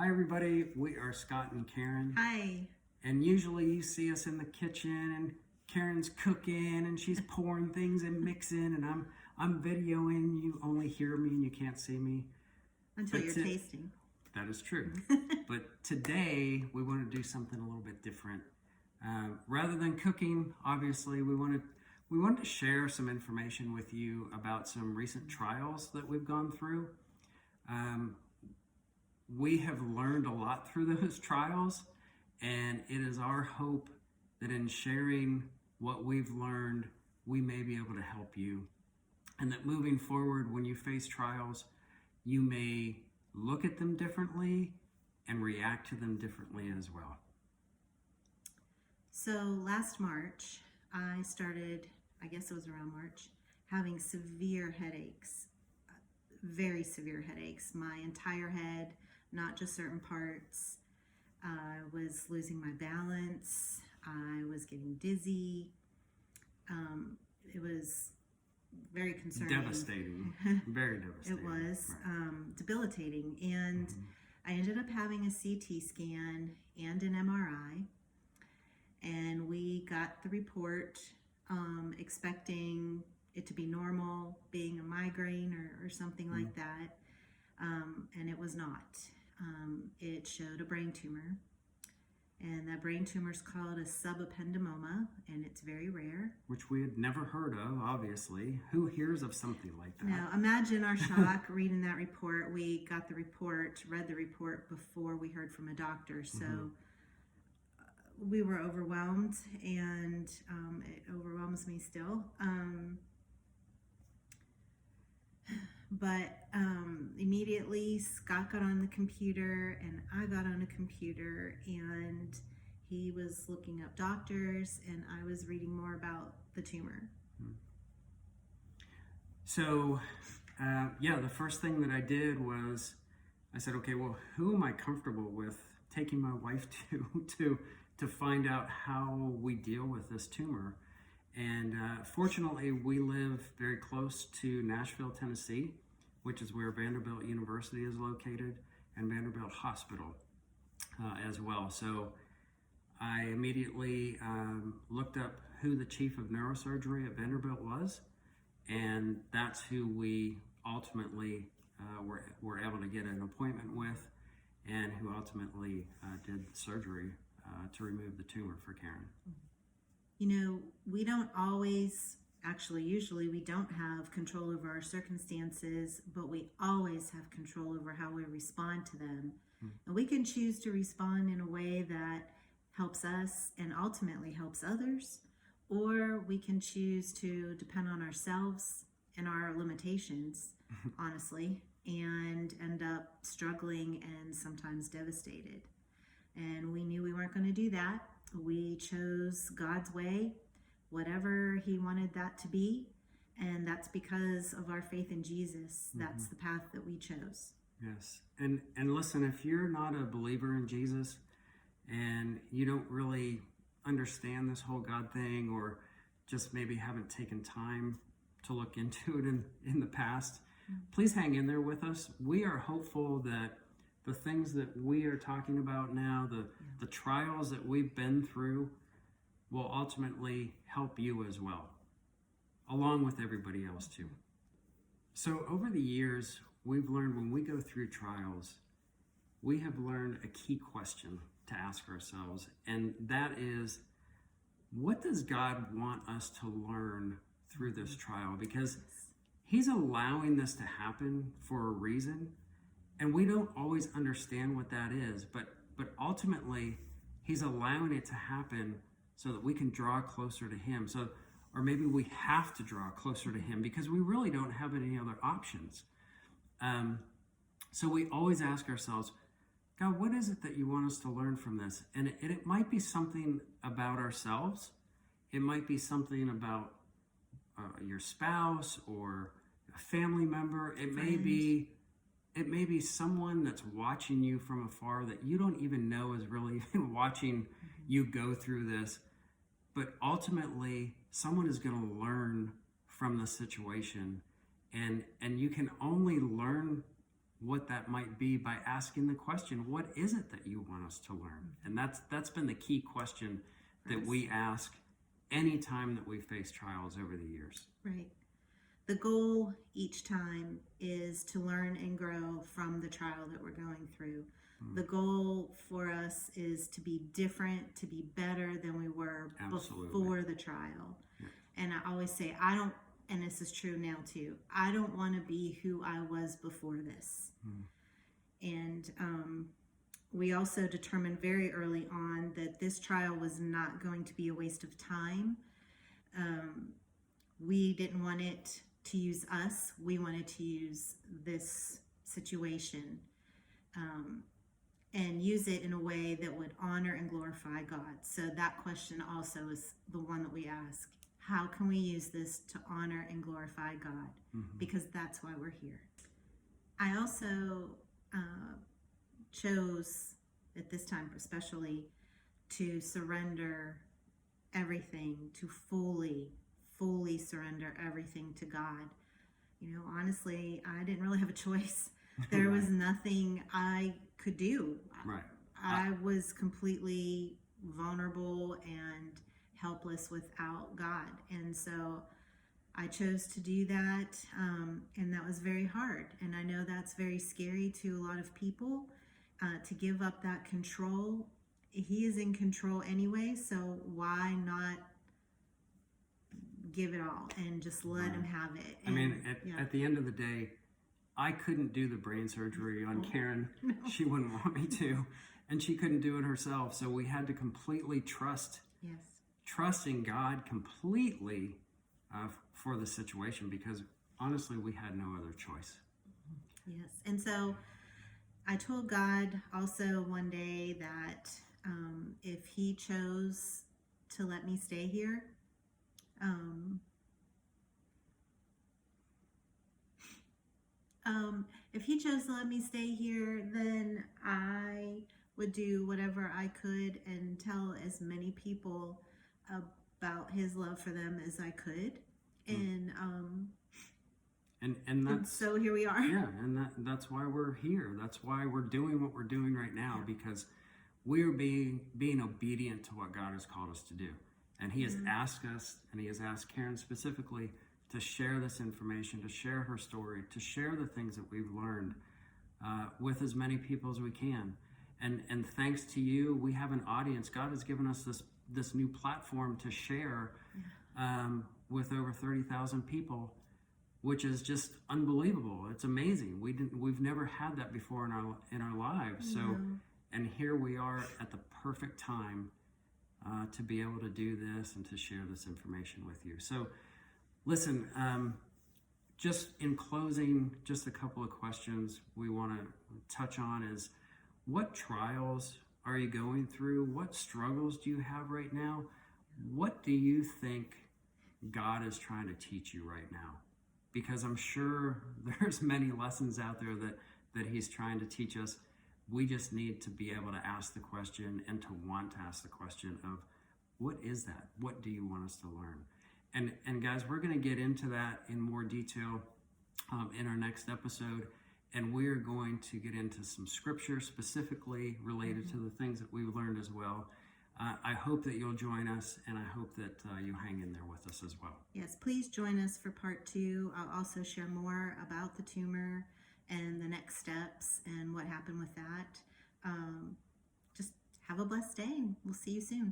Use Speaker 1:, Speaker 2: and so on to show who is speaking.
Speaker 1: Hi, everybody. We are Scott and Karen.
Speaker 2: Hi.
Speaker 1: And usually you see us in the kitchen and Karen's cooking and she's pouring things and mixing and I'm videoing. You only hear me and you can't see me.
Speaker 2: Until you're tasting.
Speaker 1: That is true. But today we want to do something a little bit different. Rather than cooking, obviously, we wanted to share some information with you about some recent trials that we've gone through. We have learned a lot through those trials, and it is our hope that in sharing what we've learned, we may be able to help you. And that moving forward, when you face trials, you may look at them differently and react to them differently as well.
Speaker 2: So last March, I started, I guess it was around March, having severe headaches, very severe headaches. My entire head, not just certain parts. I was losing my balance. I was getting dizzy. It was very concerning.
Speaker 1: Devastating. Very devastating.
Speaker 2: It was
Speaker 1: right.
Speaker 2: debilitating. And I ended up having a CT scan and an MRI. And we got the report expecting it to be normal, being a migraine or something like that. And it was not. It showed a brain tumor. And that brain tumor is called a subependymoma, and it's very rare.
Speaker 1: Which we had never heard of, obviously. Who hears of something like that?
Speaker 2: Now, imagine our shock reading that report. We got the report, read the report before we heard from a doctor. So we were overwhelmed, and it overwhelms me still. But immediately Scott got on the computer and I got on a computer, and he was looking up doctors and I was reading more about the tumor.
Speaker 1: So, the first thing that I did was I said, okay, well, who am I comfortable with taking my wife to find out how we deal with this tumor? And fortunately, we live very close to Nashville, Tennessee, which is where Vanderbilt University is located, and Vanderbilt Hospital as well. So I immediately looked up who the chief of neurosurgery at Vanderbilt was, and that's who we ultimately were able to get an appointment with, and who ultimately did the surgery to remove the tumor for Karen.
Speaker 2: You know, we don't always, usually we don't have control over our circumstances, but we always have control over how we respond to them. And we can choose to respond in a way that helps us and ultimately helps others, or we can choose to depend on ourselves and our limitations, honestly, and end up struggling and sometimes devastated. And we knew we weren't going to do that. We chose God's way, whatever He wanted that to be, and that's because of our faith in Jesus. That's the path that we chose.
Speaker 1: Yes, and listen, if you're not a believer in Jesus and you don't really understand this whole God thing, or just maybe haven't taken time to look into it in the past, please hang in there with us. We are hopeful that the things that we are talking about now, the trials that we've been through, will ultimately help you as well, along with everybody else too. So over the years, we've learned when we go through trials, we have learned a key question to ask ourselves, and that is, what does God want us to learn through this trial? Because He's allowing this to happen for a reason. And we don't always understand what that is, but ultimately, He's allowing it to happen so that we can draw closer to Him. Or maybe we have to draw closer to Him because we really don't have any other options. So we always ask ourselves, God, what is it that you want us to learn from this? And it might be something about ourselves. It might be something about your spouse or a family member. It may be someone that's watching you from afar that you don't even know is really watching you go through this. But ultimately, someone is going to learn from the situation. And you can only learn what that might be by asking the question, what is it that you want us to learn? And that's been the key question that we ask anytime that we face trials over the years.
Speaker 2: Right. The goal each time is to learn and grow from the trial that we're going through. The goal for us is to be different, to be better than we were before the trial. Yeah. And I always say, and this is true now too, I don't want to be who I was before this. And we also determined very early on that this trial was not going to be a waste of time. We didn't want it to use us. We wanted to use this situation and use it in a way that would honor and glorify God. So that question also is the one that we ask. How can we use this to honor and glorify God? Because that's why we're here. I also chose, at this time especially, to surrender everything, to fully surrender everything to God. You know, honestly, I didn't really have a choice. There was nothing I could do.
Speaker 1: Right.
Speaker 2: I was completely vulnerable and helpless without God. And so I chose to do that. And that was very hard. And I know that's very scary to a lot of people, to give up that control. He is in control anyway, so why not give it all and just let him have it? And,
Speaker 1: I mean, at the end of the day, I couldn't do the brain surgery on Karen. No. She wouldn't want me to, and she couldn't do it herself. So we had to completely trusting God completely for the situation, because honestly, we had no other choice.
Speaker 2: Yes, and so I told God also one day that if He chose to let me stay here, if He chose to let me stay here, then I would do whatever I could and tell as many people about His love for them as I could. And so here we are.
Speaker 1: Yeah, and that's why we're here. That's why we're doing what we're doing right now, because we're being obedient to what God has called us to do. And He has asked us, and He has asked Karen specifically, to share this information, to share her story, to share the things that we've learned with as many people as we can. And thanks to you, we have an audience. God has given us this new platform to share with over 30,000 people, which is just unbelievable. It's amazing. We've never had that before in our lives. So, and here we are at the perfect time to be able to do this and to share this information with you. So, listen. Just in closing, just a couple of questions we want to touch on is: what trials are you going through? What struggles do you have right now? What do you think God is trying to teach you right now? Because I'm sure there's many lessons out there that He's trying to teach us. We just need to be able to ask the question and to want to ask the question of, what is that? What do you want us to learn? And guys, we're going to get into that in more detail in our next episode. And we're going to get into some scripture specifically related to the things that we've learned as well. I hope that you'll join us, and I hope that you hang in there with us as well.
Speaker 2: Yes, please join us for part 2. I'll also share more about the tumor and the next steps and what happened with that. Just have a blessed day, and we'll see you soon.